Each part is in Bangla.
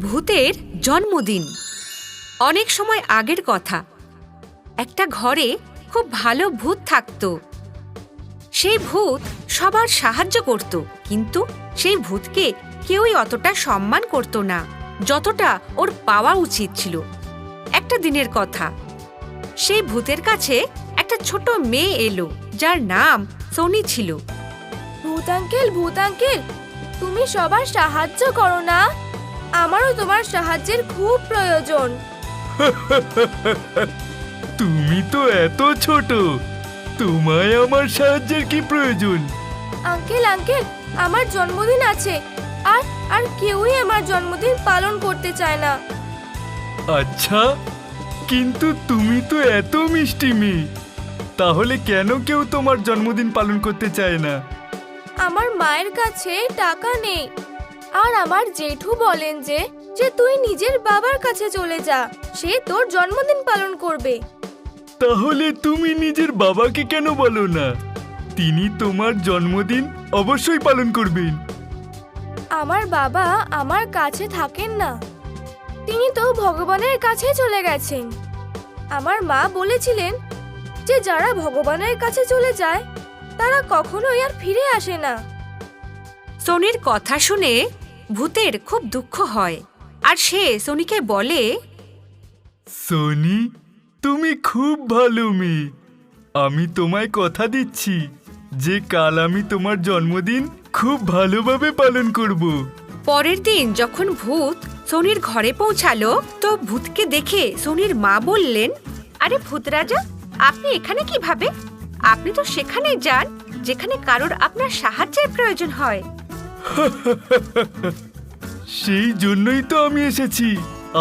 ভূতের জন্মদিন। অনেক সময় আগের কথা। একটা ঘরে খুব ভালো ভূত থাকত। সেই ভূত সবার সাহায্য করত, কিন্তু সেই ভূতকে কেউই অতটা সম্মান করত না যতটা ওর পাওয়া উচিত ছিল। একটা দিনের কথা, সেই ভূতের কাছে একটা ছোট মেয়ে এলো, যার নাম সোনি ছিল। ভূত আঙ্কেল, তুমি সবার সাহায্য করো না? আমারও তোমার সাহায্যের খুব প্রয়োজন। তুমি তো এত ছোট, তোমায় আমার সাহায্যের কি প্রয়োজন? আঙ্কেল আমার জন্মদিন আছে, আর আর কেউই আমার জন্মদিন পালন করতে চায় না। আচ্ছা, কিন্তু তুমি তো এত মিষ্টি মেয়ে, তাহলে কেন কেউ তোমার জন্মদিন পালন করতে চায় না? আমার মায়ের কাছে টাকা নেই, আর আমার জেঠু বলেন যে তুই নিজের বাবার কাছে চলে যা, সে তোর জন্মদিন পালন করবে। তাহলে তুমি নিজের বাবাকে কেন বলো না? তিনি তোমার জন্মদিন অবশ্যই পালন করবেন। আমার বাবা আমার কাছে থাকেন না, তিনি তো ভগবানের কাছে চলে গেছেন। আমার মা বলেছিলেন যে যারা ভগবানের কাছে চলে যায় তারা কখনোই আর ফিরে আসে না। সোনির কথা শুনে ভূতের খুব দুঃখ হয়, আর সে সোনিকে বলে, সোনি, তুমি খুব ভালো মেয়ে। আমি তোমায় কথা দিচ্ছি যে কাল আমি তোমার জন্মদিন খুব ভালোভাবে পালন করব। পরের দিন যখন ভূত সোনির ঘরে পৌঁছালো, তো ভূতকে দেখে সোনির মা বললেন, আরে ভূত রাজা, আপনি এখানে কিভাবে? আপনি তো সেখানে যান যেখানে কারোর আপনার সাহায্যের প্রয়োজন হয়। সেই জন্যই তো আমি এসেছি।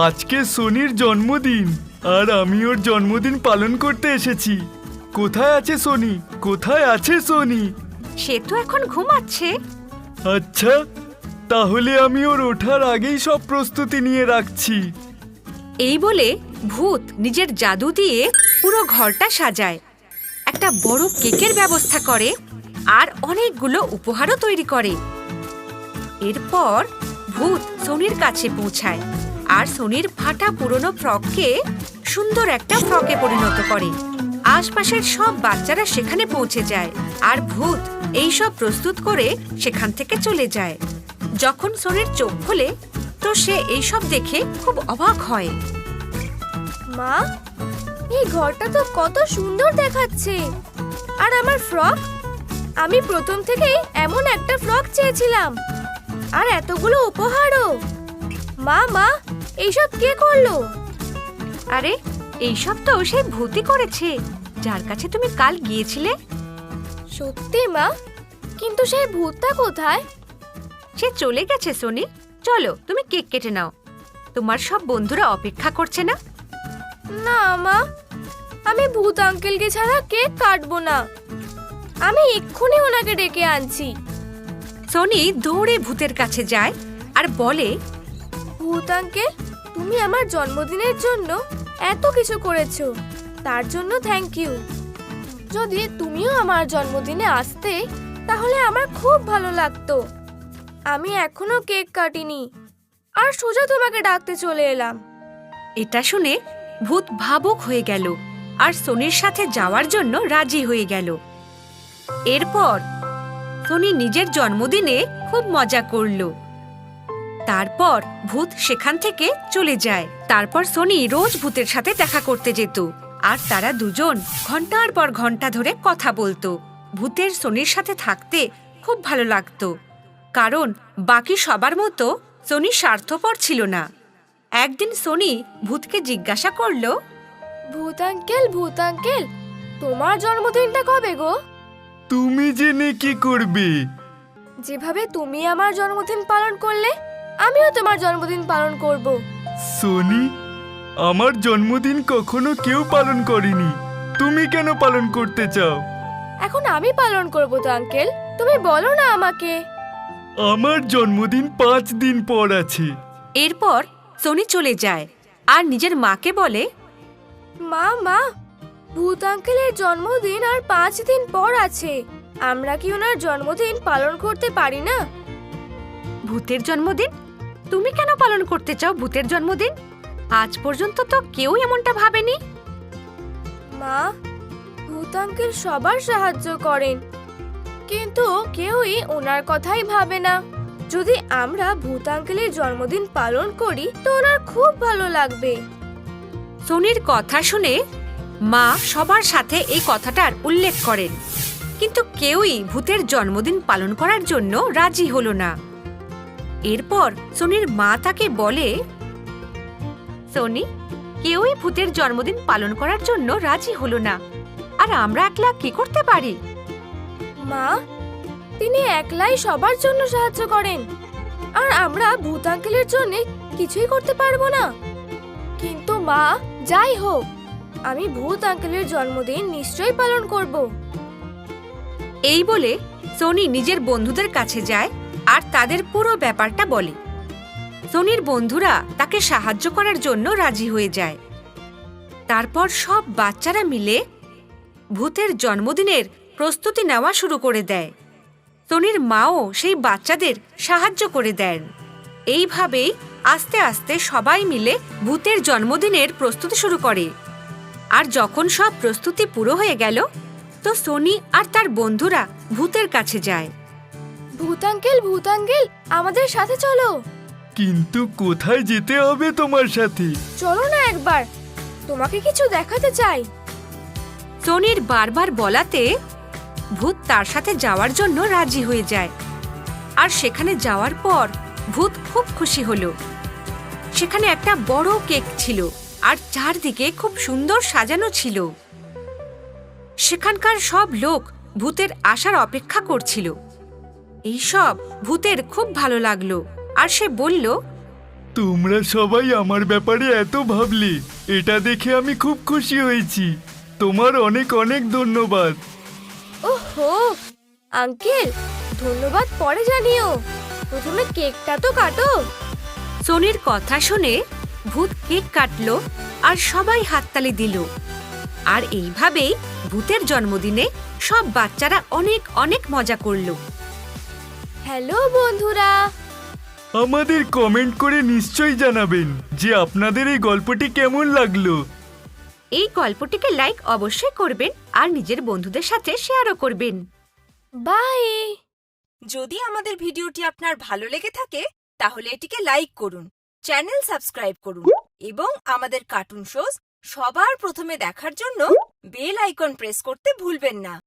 আজকে সোনির জন্মদিন, আর আমি ওর জন্মদিন পালন করতে এসেছি। কোথায় আছে সোনি? কোথায় আছে সোনি? সে তো এখন ঘুমাচ্ছে। আচ্ছা, তাহলে আমি ওর ওঠার আগেই সব প্রস্তুতি নিয়ে রাখছি। এই বলে ভূত নিজের জাদু দিয়ে পুরো ঘরটা সাজায়, একটা বড় কেকের ব্যবস্থা করে, আর অনেকগুলো উপহারও তৈরি করে। এরপর ভূত সোনির কাছে পৌঁছায়, আর সোনির ফাটা পুরনো ফ্রককে সুন্দর একটা ফ্রকে পরিণত করে। আশপাশের সব বাচ্চারা সেখানে পৌঁছে যায়, আর ভূত এই সব প্রস্তুত করে সেখান থেকে চলে যায়। যখন সোনির চোখ খোলে, তো সে এইসব দেখে খুব অবাক হয়। মা, এই ঘরটা তো কত সুন্দর দেখাচ্ছে, আর আমার ফ্রক, আমি প্রথম থেকেই এমন একটা ফ্রক চেয়েছিলাম, আর এতগুলো উপহারও। মা, এইসব কে করলো? আরে এইসব তো সেই ভূতই করেছে, যার কাছে তুমি কাল গিয়েছিলে। সত্যি মা? কিন্তু সেই ভূতটা কোথায়? সে চলে গেছে সোনি। চলো, তুমি কেক কেটে নাও, তোমার সব বন্ধুরা অপেক্ষা করছে না। না মা, আমি ভূত আঙ্কেলকে ছাড়া কেক কাটবো না। আমি এক্ষুনি ওনাকে ডেকে আনছি। সোনি দৌড়ে ভূতের কাছে যায় আর বলে, ভূত আঙ্কেল, তুমি আমার জন্মদিনের জন্য এত কিছু করেছো, তার জন্য থ্যাংক ইউ। যদি তুমিও আমার জন্মদিনে আসতে তাহলে আমার খুব ভালো লাগতো। আমি এখনো কেক কাটিনি, আর সোজা তোমাকে ডাকতে চলে এলাম। এটা শুনে ভূত ভাবুক হয়ে গেল, আর সোনির সাথে যাওয়ার জন্য রাজি হয়ে গেল। এরপর সোনি নিজের জন্মদিনে খুব মজা করল। তারপর ভূত সেখান থেকে চলে যায়। তারপর সোনি রোজ ভূতের সাথে দেখা করতে যেত, আর তারা দুজন ঘন্টার পর ঘন্টা ধরে কথা বলতো। ভূতের সোনির সাথে থাকতে খুব ভালো লাগতো, কারণ বাকি সবার মতো সোনি স্বার্থপর ছিল না। একদিন সোনি ভূতকে জিজ্ঞাসা করলো, ভূত আঙ্কেল, তোমার জন্মদিনটা কবে গো? তুমি জেনে কি করবে? যেভাবে তুমি আমার জন্মদিন পালন করলে, আমিও তোমার জন্মদিন পালন করব। সোনি, আমার জন্মদিন কখনো কেউ পালন করেনি, তুমি কেন পালন করতে চাও? এখন আমি পালন করব তো আঙ্কেল, তুমি বলো না আমাকে। আমার জন্মদিন 5 দিন পর আছে। এরপর সোনি চলে যায় আর নিজের মাকে বলে, মা, ভূত আঙ্কেলের জন্মদিন আর 5 দিন পর আছে। আমরা কি ওনার জন্মদিন পালন করতে পারি না? ভূতের জন্মদিন? তুমি কেন পালন করতে চাও ভূতের জন্মদিন? আজ পর্যন্ত তো কেউ এমনটা ভাবেনি। মা, ভূত আঙ্কেল সবার সাহায্য করেন, কিন্তু কেউই ওনার কথাই ভাবে না। যদি আমরা ভূত আঙ্কেলের জন্মদিন পালন করি তো ওনার খুব ভালো লাগবে। সোনির কথা শুনে মা সবার সাথে এই কথাটার উল্লেখ করেন, কিন্তু কেউই ভূতের জন্মদিন পালন করার জন্য রাজি হলো না। এরপর সোনির মা তাকে বলে, সোনি, কেউই ভূতের জন্মদিন পালন করার জন্য রাজি হলো না, আর আমরা একলা কি করতে পারি? মা, তিনি একলাই সবার জন্য সাহায্য করেন, আর আমরা ভূত আঙ্কেলের জন্য কিছুই করতে পারবো না। কিন্তু মা, যাই হোক, আমি ভূত আঙ্কেলের জন্মদিন নিশ্চয়ই পালন করব। এই বলে সোনি নিজের বন্ধুদের কাছে যায় আর তাদের পুরো ব্যাপারটা বলে। সোনির বন্ধুরা তাকে সাহায্য করার জন্য রাজি হয়ে যায়। তারপর সব বাচ্চারা মিলে ভূতের জন্মদিনের প্রস্তুতি নেওয়া শুরু করে দেয়। সোনির মাও সেই বাচ্চাদের সাহায্য করে দেন। এইভাবেই আস্তে আস্তে সবাই মিলে ভূতের জন্মদিনের প্রস্তুতি শুরু করে। আর যখন সব প্রস্তুতি পুরো হয়ে গেল, তো সোনি আর তার বন্ধুরা ভূতের কাছে যায়। ভূত আঙ্কেল, আমাদের সাথে চলো। কিন্তু কোথায় যেতে হবে তোমার সাথে? চলো না একবার, তোমাকে কিছু দেখাতে চাই। সোনির বারবার বলাতে ভূত তার সাথে যাওয়ার জন্য রাজি হয়ে যায়। আর সেখানে যাওয়ার পর ভূত খুব খুশি হলো। সেখানে একটা বড় কেক ছিল, আর চারদিকে খুব সুন্দর সাজানো ছিল। সেখানকার সব লোক ভূতের আসার অপেক্ষা করছিল। এইসব ভূতের খুব ভালো লাগলো, আর সে বলল, তোমরা সবাই আমার ব্যাপারে এত ভাবলে, এটা দেখে আমি খুব খুশি হয়েছি। তোমার অনেক অনেক ধন্যবাদ। ওহো আঙ্কেল, ধন্যবাদ পরে জানিও, প্রথমে কেকটা তো কাটো। সোনির কথা শুনে ভূত কেক কাটলো আর সবাই হাততালি দিল। আর এইভাবেই ভূতের জন্মদিনে সব বাচ্চারা অনেক অনেক মজা করলো। হ্যালো বন্ধুরা, আমাদের কমেন্ট করে নিশ্চয়ই জানাবেন যে আপনাদের এই গল্পটি কেমন লাগলো। এই গল্পটিকে লাইক অবশ্যই করবেন আর নিজের বন্ধুদের সাথে শেয়ারও করবেন। বাই। যদি আমাদের ভিডিওটি আপনার ভালো লেগে থাকে তাহলে এটিকে লাইক করুন, চ্যানেল সাবস্ক্রাইব করুন এবং আমাদের কার্টুন শোজ সবার প্রথমে দেখার জন্য বেল আইকন প্রেস করতে ভুলবেন না।